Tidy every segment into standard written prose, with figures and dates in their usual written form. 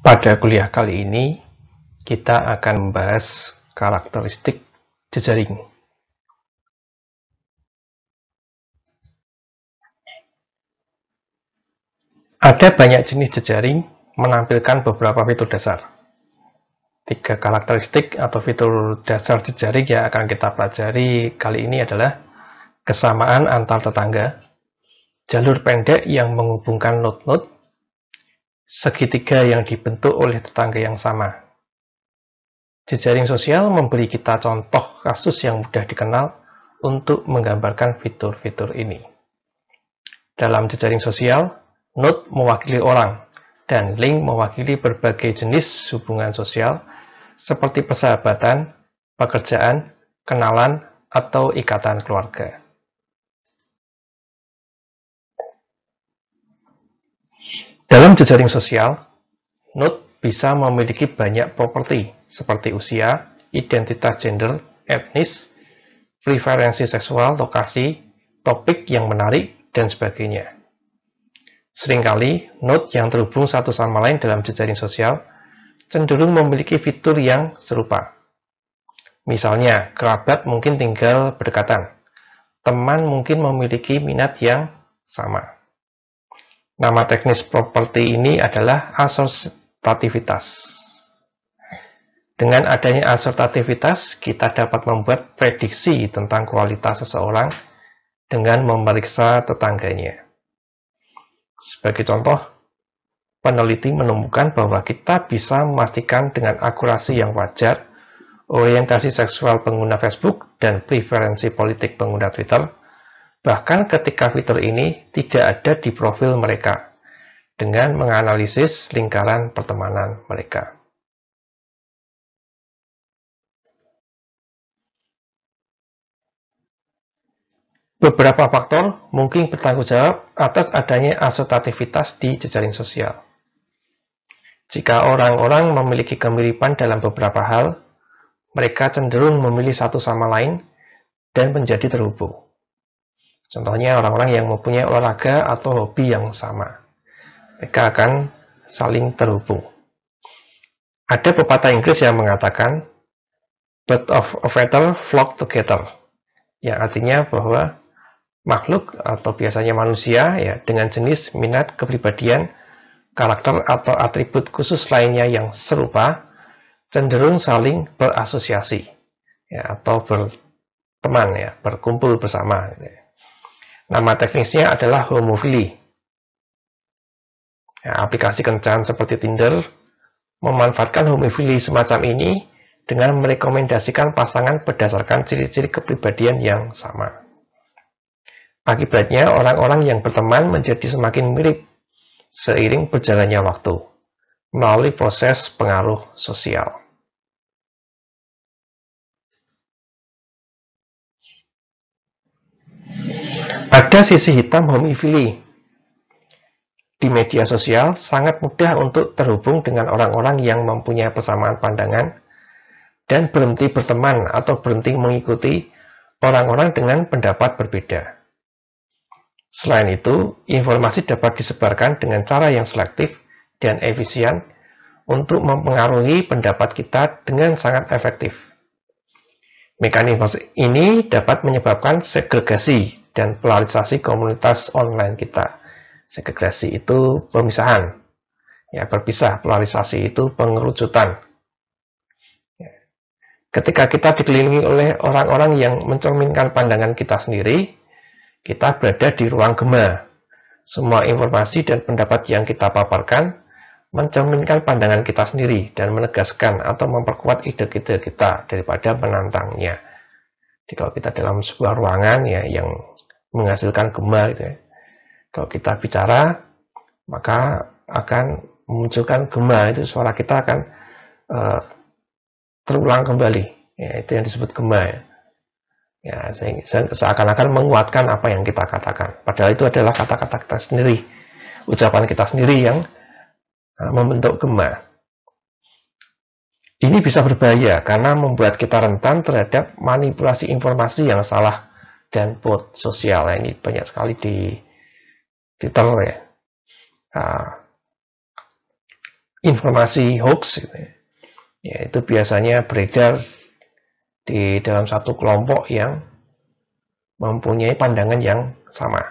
Pada kuliah kali ini, kita akan membahas karakteristik jejaring. Ada banyak jenis jejaring menampilkan beberapa fitur dasar. 3 karakteristik atau fitur dasar jejaring yang akan kita pelajari kali ini adalah kesamaan antar tetangga, jalur pendek yang menghubungkan node-node, segitiga yang dibentuk oleh tetangga yang sama. Jejaring sosial memberi kita contoh kasus yang mudah dikenal untuk menggambarkan fitur-fitur ini. Dalam jejaring sosial, node mewakili orang, dan link mewakili berbagai jenis hubungan sosial seperti persahabatan, pekerjaan, kenalan, atau ikatan keluarga. Dalam jejaring sosial, node bisa memiliki banyak properti seperti usia, identitas gender, etnis, preferensi seksual, lokasi, topik yang menarik, dan sebagainya. Seringkali, node yang terhubung satu sama lain dalam jejaring sosial cenderung memiliki fitur yang serupa. Misalnya, kerabat mungkin tinggal berdekatan, teman mungkin memiliki minat yang sama. Nama teknis properti ini adalah asosiativitas. Dengan adanya asosiativitas, kita dapat membuat prediksi tentang kualitas seseorang dengan memeriksa tetangganya. Sebagai contoh, peneliti menemukan bahwa kita bisa memastikan dengan akurasi yang wajar orientasi seksual pengguna Facebook dan preferensi politik pengguna Twitter, bahkan ketika fitur ini tidak ada di profil mereka, dengan menganalisis lingkaran pertemanan mereka. Beberapa faktor mungkin bertanggung jawab atas adanya asosiativitas di jejaring sosial. Jika orang-orang memiliki kemiripan dalam beberapa hal, mereka cenderung memilih satu sama lain dan menjadi terhubung. Contohnya orang-orang yang mempunyai olahraga atau hobi yang sama. Mereka akan saling terhubung. Ada pepatah Inggris yang mengatakan, "Birds of a feather flock together," yang artinya bahwa makhluk atau biasanya manusia ya dengan jenis, minat, kepribadian, karakter atau atribut khusus lainnya yang serupa cenderung saling berasosiasi ya, atau berteman ya, berkumpul bersama. Nama teknisnya adalah homofili. Ya, aplikasi kencan seperti Tinder memanfaatkan homofili semacam ini dengan merekomendasikan pasangan berdasarkan ciri-ciri kepribadian yang sama. Akibatnya, orang-orang yang berteman menjadi semakin mirip seiring berjalannya waktu melalui proses pengaruh sosial. Ada sisi hitam homofili. Di media sosial, sangat mudah untuk terhubung dengan orang-orang yang mempunyai persamaan pandangan dan berhenti berteman atau berhenti mengikuti orang-orang dengan pendapat berbeda. Selain itu, informasi dapat disebarkan dengan cara yang selektif dan efisien untuk mempengaruhi pendapat kita dengan sangat efektif. Mekanisme ini dapat menyebabkan segregasi dan polarisasi komunitas online kita. Segregasi itu pemisahan, ya berpisah. Polarisasi itu pengerucutan. Ketika kita dikelilingi oleh orang-orang yang mencerminkan pandangan kita sendiri, kita berada di ruang gema. Semua informasi dan pendapat yang kita paparkan mencerminkan pandangan kita sendiri dan menegaskan atau memperkuat ide-ide kita daripada menantangnya. Jadi kalau kita dalam sebuah ruangan ya yang menghasilkan gema gitu ya. Kalau kita bicara, maka akan memunculkan gema, itu suara kita akan terulang kembali. Ya, itu yang disebut gema ya. Ya, seakan-akan menguatkan apa yang kita katakan. Padahal itu adalah kata-kata kita sendiri, ucapan kita sendiri yang membentuk gema. Ini bisa berbahaya karena membuat kita rentan terhadap manipulasi informasi yang salah dan bot sosial. Nah, ini banyak sekali di Twitter ya. informasi hoax, gitu ya. Ya, itu biasanya beredar di dalam satu kelompok yang mempunyai pandangan yang sama.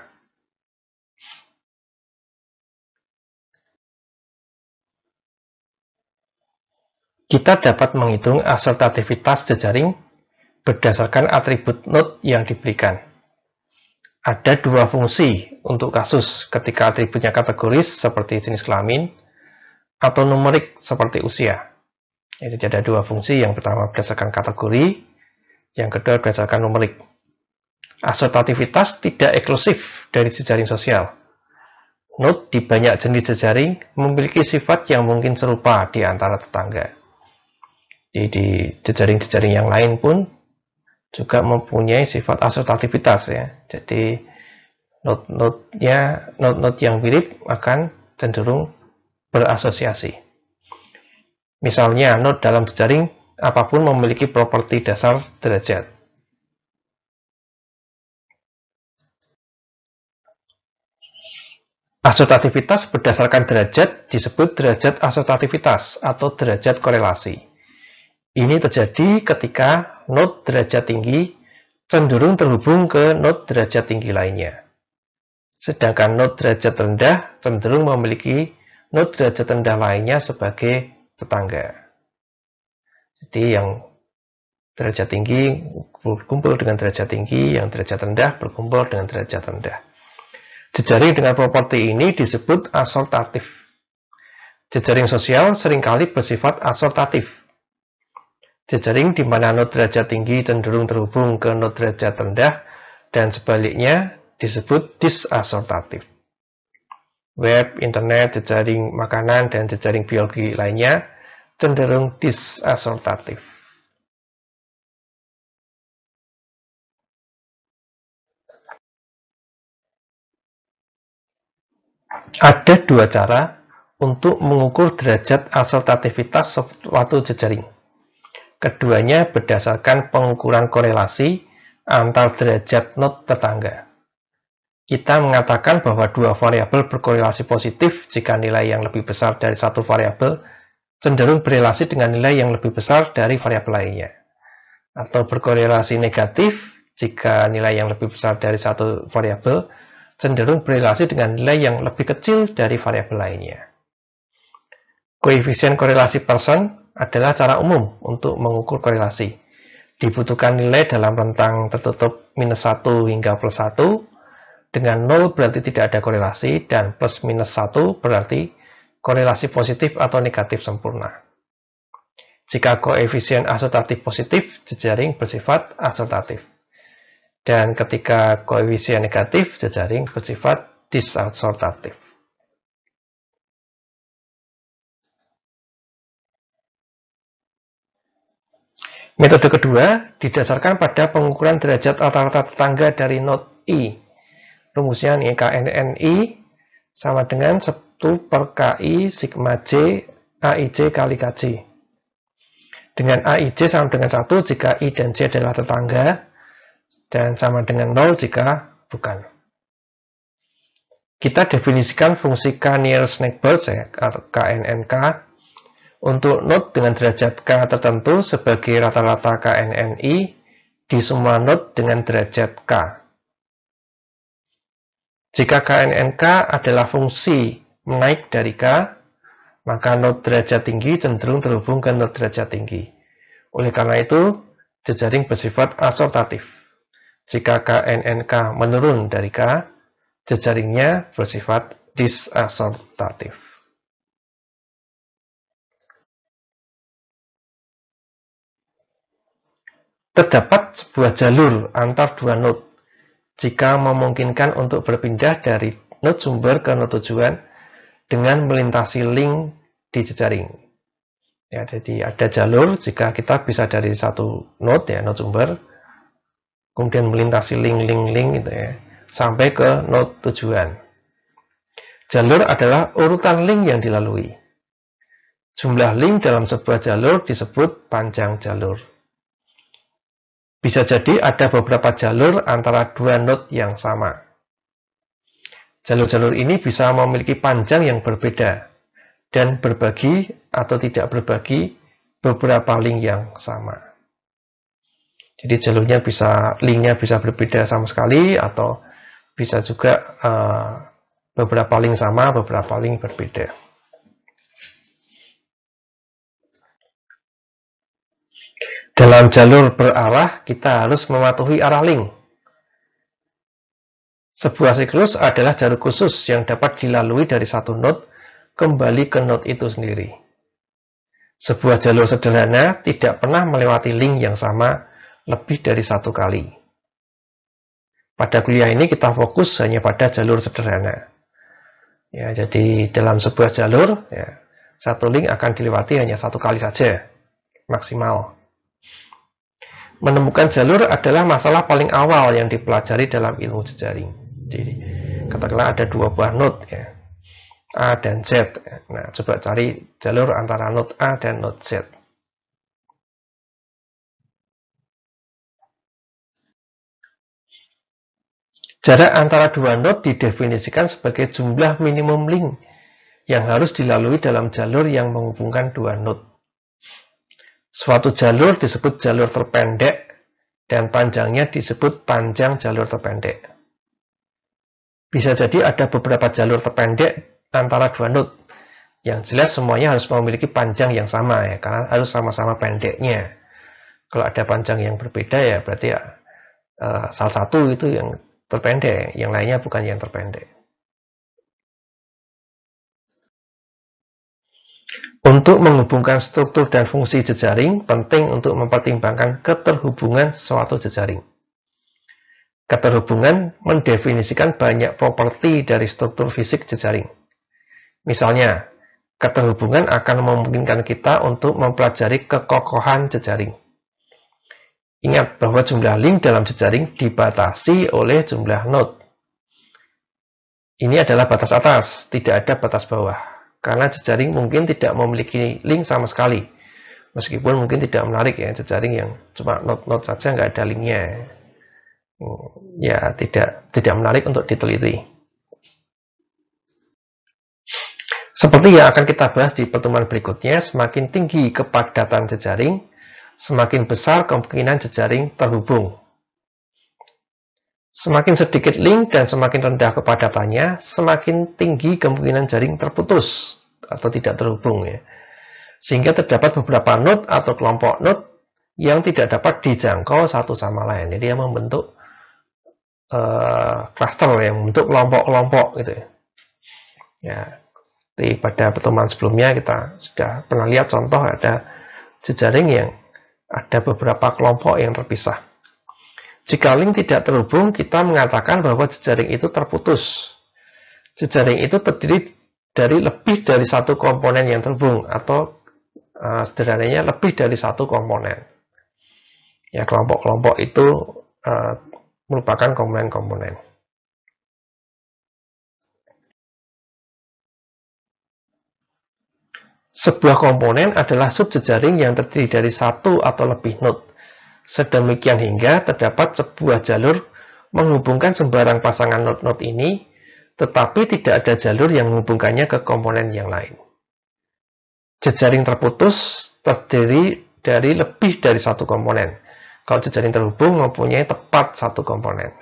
Kita dapat menghitung asertativitas jejaring berdasarkan atribut node yang diberikan. Ada dua fungsi untuk kasus ketika atributnya kategoris seperti jenis kelamin atau numerik seperti usia. Jadi ada dua fungsi, yang pertama berdasarkan kategori, yang kedua berdasarkan numerik. Asertativitas tidak eksklusif dari jejaring sosial. Node di banyak jenis jejaring memiliki sifat yang mungkin serupa di antara tetangga. Jadi di jejaring-jejaring yang lain pun juga mempunyai sifat asertativitas ya. Jadi node-node yang mirip akan cenderung berasosiasi. Misalnya node dalam jejaring apapun memiliki properti dasar derajat. Asertativitas berdasarkan derajat disebut derajat asertativitas atau derajat korelasi. Ini terjadi ketika node derajat tinggi cenderung terhubung ke node derajat tinggi lainnya. Sedangkan node derajat rendah cenderung memiliki node derajat rendah lainnya sebagai tetangga. Jadi yang derajat tinggi berkumpul dengan derajat tinggi, yang derajat rendah berkumpul dengan derajat rendah. Jejaring dengan properti ini disebut asortatif. Jejaring sosial seringkali bersifat asortatif. Jejaring di mana node derajat tinggi cenderung terhubung ke node derajat rendah dan sebaliknya disebut disasortatif. Web, internet, jejaring makanan, dan jejaring biologi lainnya cenderung disasortatif. Ada dua cara untuk mengukur derajat asortativitas suatu jejaring. Keduanya berdasarkan pengukuran korelasi antar derajat node tetangga. Kita mengatakan bahwa dua variabel berkorelasi positif jika nilai yang lebih besar dari satu variabel cenderung berelasi dengan nilai yang lebih besar dari variabel lainnya. Atau berkorelasi negatif jika nilai yang lebih besar dari satu variabel cenderung berelasi dengan nilai yang lebih kecil dari variabel lainnya. Koefisien korelasi Pearson adalah cara umum untuk mengukur korelasi. Dibutuhkan nilai dalam rentang tertutup -1 hingga +1, dengan 0 berarti tidak ada korelasi, dan +-1 berarti korelasi positif atau negatif sempurna. Jika koefisien asortatif positif, jejaring bersifat asortatif. Dan ketika koefisien negatif, jejaring bersifat disasortatif. Metode kedua didasarkan pada pengukuran derajat rata-rata tetangga dari node I. Rumusnya nih, KNNI sama dengan 1/KI sigma J AIJ kali KJ. Dengan AIJ sama dengan 1 jika I dan J adalah tetangga, dan sama dengan 0 jika bukan. Kita definisikan fungsi K nearest neighbors atau KNNK untuk node dengan derajat K tertentu sebagai rata-rata KNNI di semua node dengan derajat K. Jika KNNK adalah fungsi menaik dari K, maka node derajat tinggi cenderung terhubung ke node derajat tinggi. Oleh karena itu, jejaring bersifat asortatif. Jika KNNK menurun dari K, jejaringnya bersifat disasortatif. Terdapat sebuah jalur antar dua node jika memungkinkan untuk berpindah dari node sumber ke node tujuan dengan melintasi link di jejaring. Ya, jadi ada jalur jika kita bisa dari satu node ya, node sumber, kemudian melintasi link gitu ya, sampai ke node tujuan. Jalur adalah urutan link yang dilalui. Jumlah link dalam sebuah jalur disebut panjang jalur. Bisa jadi ada beberapa jalur antara dua node yang sama. Jalur-jalur ini bisa memiliki panjang yang berbeda, dan berbagi atau tidak berbagi beberapa link yang sama. Jadi jalurnya linknya bisa berbeda sama sekali, atau bisa juga beberapa link sama, beberapa link berbeda. Dalam jalur berarah, kita harus mematuhi arah link. Sebuah siklus adalah jalur khusus yang dapat dilalui dari satu node kembali ke node itu sendiri. Sebuah jalur sederhana tidak pernah melewati link yang sama lebih dari satu kali. Pada kuliah ini kita fokus hanya pada jalur sederhana. Ya, jadi dalam sebuah jalur, ya, satu link akan dilewati hanya satu kali saja, maksimal. Menemukan jalur adalah masalah paling awal yang dipelajari dalam ilmu jejaring. Jadi, katakanlah ada dua buah node, ya, A dan Z. Nah, coba cari jalur antara node A dan node Z. Jarak antara dua node didefinisikan sebagai jumlah minimum link yang harus dilalui dalam jalur yang menghubungkan dua node. Suatu jalur disebut jalur terpendek dan panjangnya disebut panjang jalur terpendek. Bisa jadi ada beberapa jalur terpendek antara dua node. Yang jelas semuanya harus memiliki panjang yang sama, ya, karena harus sama-sama pendeknya. Kalau ada panjang yang berbeda, ya berarti salah satu itu yang terpendek, yang lainnya bukan yang terpendek. Untuk menghubungkan struktur dan fungsi jejaring, penting untuk mempertimbangkan keterhubungan suatu jejaring. Keterhubungan mendefinisikan banyak properti dari struktur fisik jejaring. Misalnya, keterhubungan akan memungkinkan kita untuk mempelajari kekokohan jejaring. Ingat bahwa jumlah link dalam jejaring dibatasi oleh jumlah node. Ini adalah batas atas, tidak ada batas bawah. Karena jejaring mungkin tidak memiliki link sama sekali. Meskipun mungkin tidak menarik, ya, jejaring yang cuma node-node saja nggak ada linknya. Ya, tidak menarik untuk diteliti. Seperti yang akan kita bahas di pertemuan berikutnya, semakin tinggi kepadatan jejaring, semakin besar kemungkinan jejaring terhubung. Semakin sedikit link dan semakin rendah kepadatannya, semakin tinggi kemungkinan jaring terputus atau tidak terhubung, ya. Sehingga terdapat beberapa node atau kelompok node yang tidak dapat dijangkau satu sama lain. Jadi yang membentuk cluster, yang membentuk kelompok-kelompok gitu, ya. Ya, pada pertemuan sebelumnya kita sudah pernah lihat contoh ada jejaring yang ada beberapa kelompok yang terpisah. Jika link tidak terhubung, kita mengatakan bahwa jejaring itu terputus. Jejaring itu terdiri dari lebih dari satu komponen yang terhubung, atau sederhananya lebih dari satu komponen. Ya, kelompok-kelompok itu merupakan komponen-komponen. Sebuah komponen adalah subjejaring yang terdiri dari satu atau lebih node. Sedemikian hingga terdapat sebuah jalur menghubungkan sembarang pasangan node-node ini, tetapi tidak ada jalur yang menghubungkannya ke komponen yang lain. Jejaring terputus terdiri dari lebih dari satu komponen. Kalau jejaring terhubung mempunyai tepat satu komponen.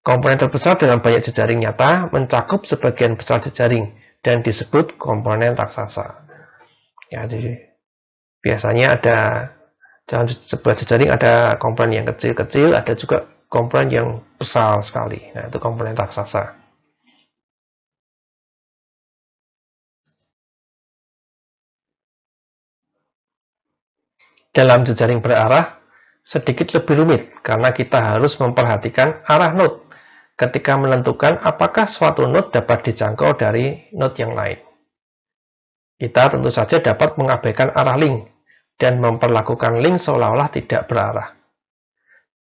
Komponen terbesar dalam banyak jejaring nyata mencakup sebagian besar jejaring dan disebut komponen raksasa. Ya, jadi biasanya ada dalam sebuah jejaring ada komponen yang kecil-kecil, ada juga komponen yang besar sekali. Nah, itu komponen raksasa. Dalam jejaring berarah sedikit lebih rumit karena kita harus memperhatikan arah node ketika menentukan apakah suatu node dapat dijangkau dari node yang lain. Kita tentu saja dapat mengabaikan arah link dan memperlakukan link seolah-olah tidak berarah.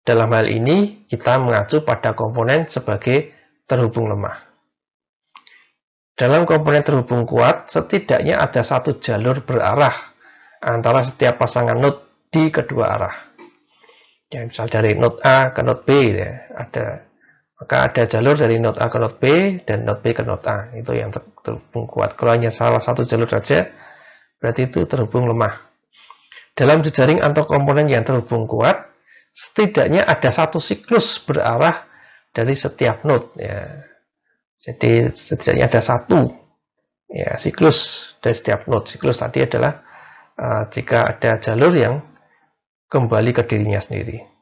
Dalam hal ini, kita mengacu pada komponen sebagai terhubung lemah. Dalam komponen terhubung kuat, setidaknya ada satu jalur berarah antara setiap pasangan node di kedua arah. Ya, misal dari node A ke node B, ya, ada Maka ada jalur dari node A ke node B dan node B ke node A. Itu yang terhubung kuat. Kalau hanya salah satu jalur saja, berarti itu terhubung lemah. Dalam jejaring antar komponen yang terhubung kuat, setidaknya ada satu siklus berarah dari setiap node. Ya. Jadi setidaknya ada satu ya, siklus dari setiap node. Siklus tadi adalah jika ada jalur yang kembali ke dirinya sendiri.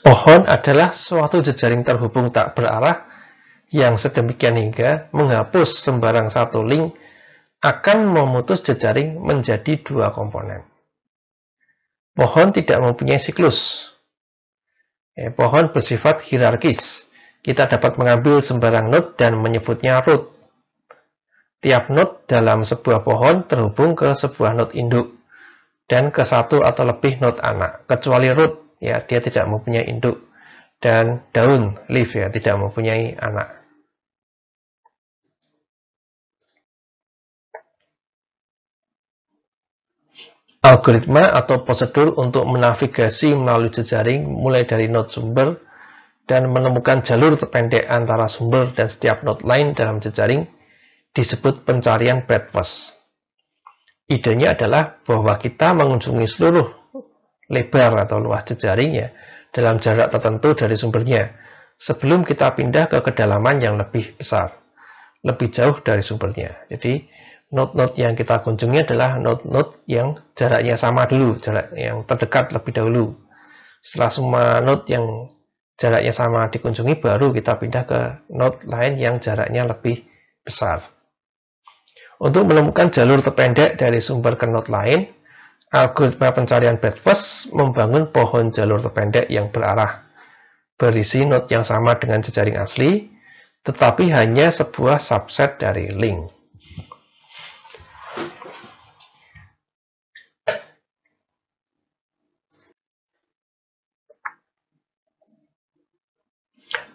Pohon adalah suatu jejaring terhubung tak berarah yang sedemikian hingga menghapus sembarang satu link akan memutus jejaring menjadi dua komponen. Pohon tidak mempunyai siklus. Pohon bersifat hierarkis. Kita dapat mengambil sembarang node dan menyebutnya root. Tiap node dalam sebuah pohon terhubung ke sebuah node induk dan ke satu atau lebih node anak, kecuali root. Ya, dia tidak mempunyai induk, dan daun, leaf, ya, tidak mempunyai anak. Algoritma atau prosedur untuk menavigasi melalui jejaring mulai dari node sumber dan menemukan jalur terpendek antara sumber dan setiap node lain dalam jejaring disebut pencarian breadth first. Idenya adalah bahwa kita mengunjungi seluruh lebar atau luas jejaringnya dalam jarak tertentu dari sumbernya sebelum kita pindah ke kedalaman yang lebih besar, lebih jauh dari sumbernya. Jadi node-node yang kita kunjungi adalah node-node yang jaraknya sama dulu, jarak yang terdekat lebih dahulu. Setelah semua node yang jaraknya sama dikunjungi, baru kita pindah ke node lain yang jaraknya lebih besar. Untuk menemukan jalur terpendek dari sumber ke node lain, algoritma pencarian breadth first membangun pohon jalur terpendek yang berarah, berisi node yang sama dengan jejaring asli, tetapi hanya sebuah subset dari link.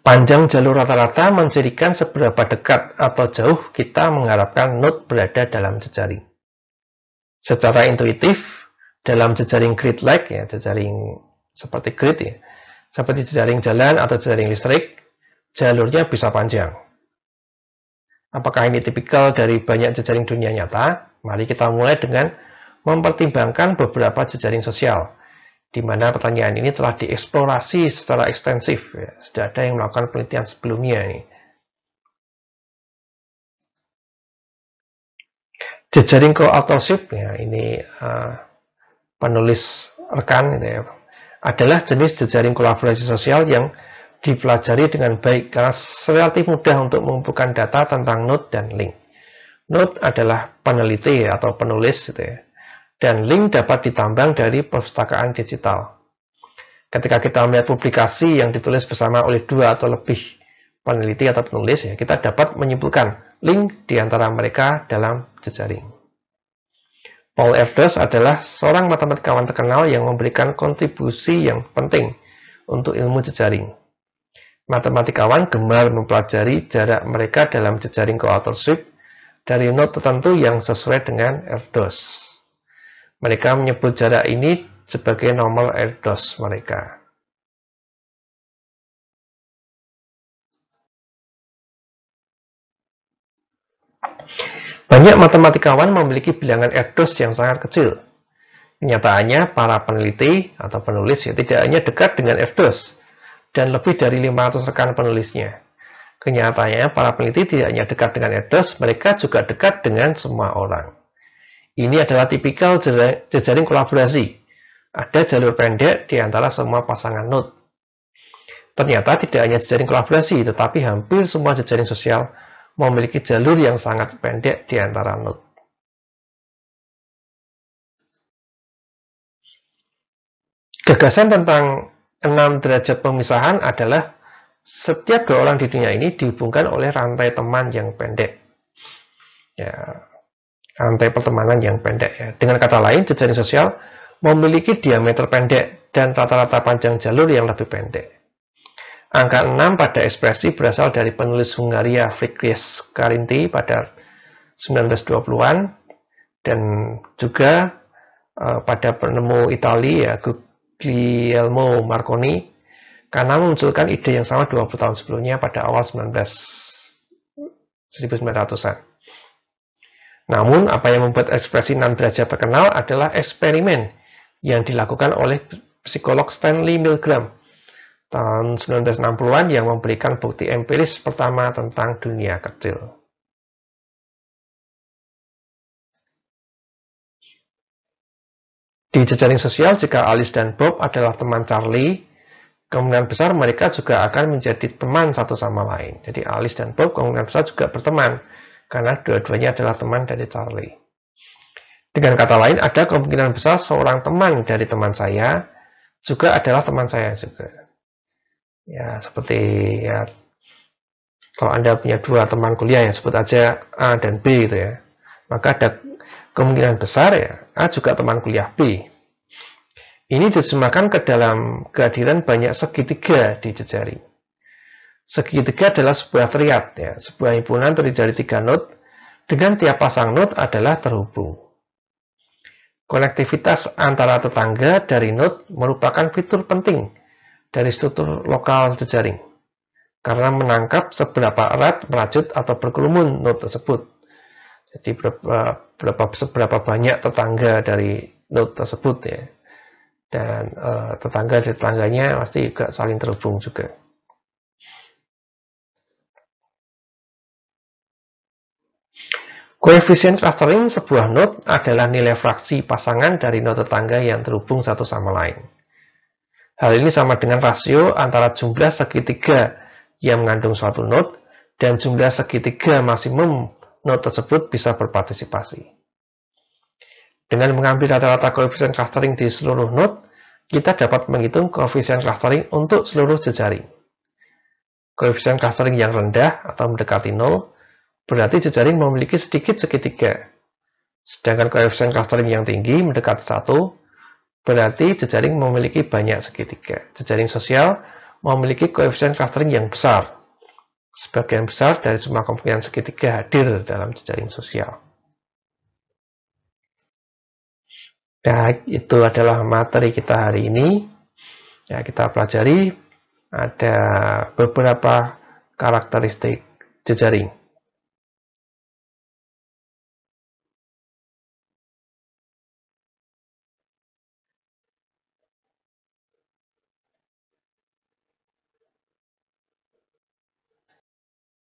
Panjang jalur rata-rata mencirikan seberapa dekat atau jauh kita mengharapkan node berada dalam jejaring. Secara intuitif, dalam jejaring grid-like, ya, jejaring seperti grid, ya, seperti jejaring jalan atau jejaring listrik, jalurnya bisa panjang. Apakah ini tipikal dari banyak jejaring dunia nyata? Mari kita mulai dengan mempertimbangkan beberapa jejaring sosial, di mana pertanyaan ini telah dieksplorasi secara ekstensif. Ya. Sudah ada yang melakukan penelitian sebelumnya. Ini. Jejaring co-authorship, ya, ini penulis rekan, gitu ya, adalah jenis jejaring kolaborasi sosial yang dipelajari dengan baik karena relatif mudah untuk mengumpulkan data tentang node dan link. Node adalah peneliti atau penulis, gitu ya, dan link dapat ditambang dari perpustakaan digital. Ketika kita melihat publikasi yang ditulis bersama oleh dua atau lebih peneliti atau penulis, ya, kita dapat menyimpulkan link di antara mereka dalam jejaring. Paul Erdős adalah seorang matematikawan terkenal yang memberikan kontribusi yang penting untuk ilmu jejaring. Matematikawan gemar mempelajari jarak mereka dalam jejaring co-authorship dari node tertentu yang sesuai dengan Erdős. Mereka menyebut jarak ini sebagai normal Erdős mereka. Banyak matematikawan memiliki bilangan Erdős yang sangat kecil. Kenyataannya, para peneliti atau penulis ya, tidak hanya dekat dengan Erdős dan lebih dari 500 rekan penulisnya. Kenyataannya, para peneliti tidak hanya dekat dengan Erdős, mereka juga dekat dengan semua orang. Ini adalah tipikal jejaring kolaborasi. Ada jalur pendek di antara semua pasangan node. Ternyata tidak hanya jejaring kolaborasi, tetapi hampir semua jejaring sosial memiliki jalur yang sangat pendek di antara node. Gagasan tentang 6 derajat pemisahan adalah setiap dua orang di dunia ini dihubungkan oleh rantai teman yang pendek. Ya, rantai pertemanan yang pendek. Ya. Dengan kata lain, jejaring sosial memiliki diameter pendek dan rata-rata panjang jalur yang lebih pendek. Angka 6 pada ekspresi berasal dari penulis Hungaria Frigyes Karinti pada 1920-an dan juga pada penemu Italia ya, Guglielmo Marconi karena memunculkan ide yang sama 20 tahun sebelumnya pada awal 1900-an. Namun, apa yang membuat ekspresi 6 derajat terkenal adalah eksperimen yang dilakukan oleh psikolog Stanley Milgram tahun 1960-an yang memberikan bukti empiris pertama tentang dunia kecil. Di jejaring sosial, jika Alice dan Bob adalah teman Charlie, kemungkinan besar mereka juga akan menjadi teman satu sama lain. Jadi Alice dan Bob kemungkinan besar juga berteman, karena dua-duanya adalah teman dari Charlie. Dengan kata lain, ada kemungkinan besar seorang teman dari teman saya juga adalah teman saya juga. Ya, seperti ya, kalau Anda punya dua teman kuliah ya, sebut aja A dan B gitu ya. Maka ada kemungkinan besar ya, A juga teman kuliah B. Ini diterjemahkan ke dalam kehadiran banyak segitiga di jejaring. Segitiga adalah sebuah triad, ya, sebuah himpunan terdiri dari 3 node, dengan tiap pasang node adalah terhubung. Konektivitas antara tetangga dari node merupakan fitur penting dari struktur lokal jejaring, karena menangkap seberapa erat, merajut, atau berkerumun node tersebut. Jadi seberapa banyak tetangga dari node tersebut ya, dan tetangga dari tetangganya pasti juga saling terhubung juga. Koefisien clustering sebuah node adalah nilai fraksi pasangan dari node tetangga yang terhubung satu sama lain. Hal ini sama dengan rasio antara jumlah segitiga yang mengandung suatu node dan jumlah segitiga maksimum node tersebut bisa berpartisipasi. Dengan mengambil rata-rata koefisien clustering di seluruh node, kita dapat menghitung koefisien clustering untuk seluruh jejaring. Koefisien clustering yang rendah atau mendekati 0 berarti jejaring memiliki sedikit segitiga. Sedangkan koefisien clustering yang tinggi mendekati 1 berarti jejaring memiliki banyak segitiga. Jejaring sosial memiliki koefisien clustering yang besar. Sebagian besar dari semua kemungkinan segitiga hadir dalam jejaring sosial. Nah, itu adalah materi kita hari ini. Ya, kita pelajari ada beberapa karakteristik jejaring.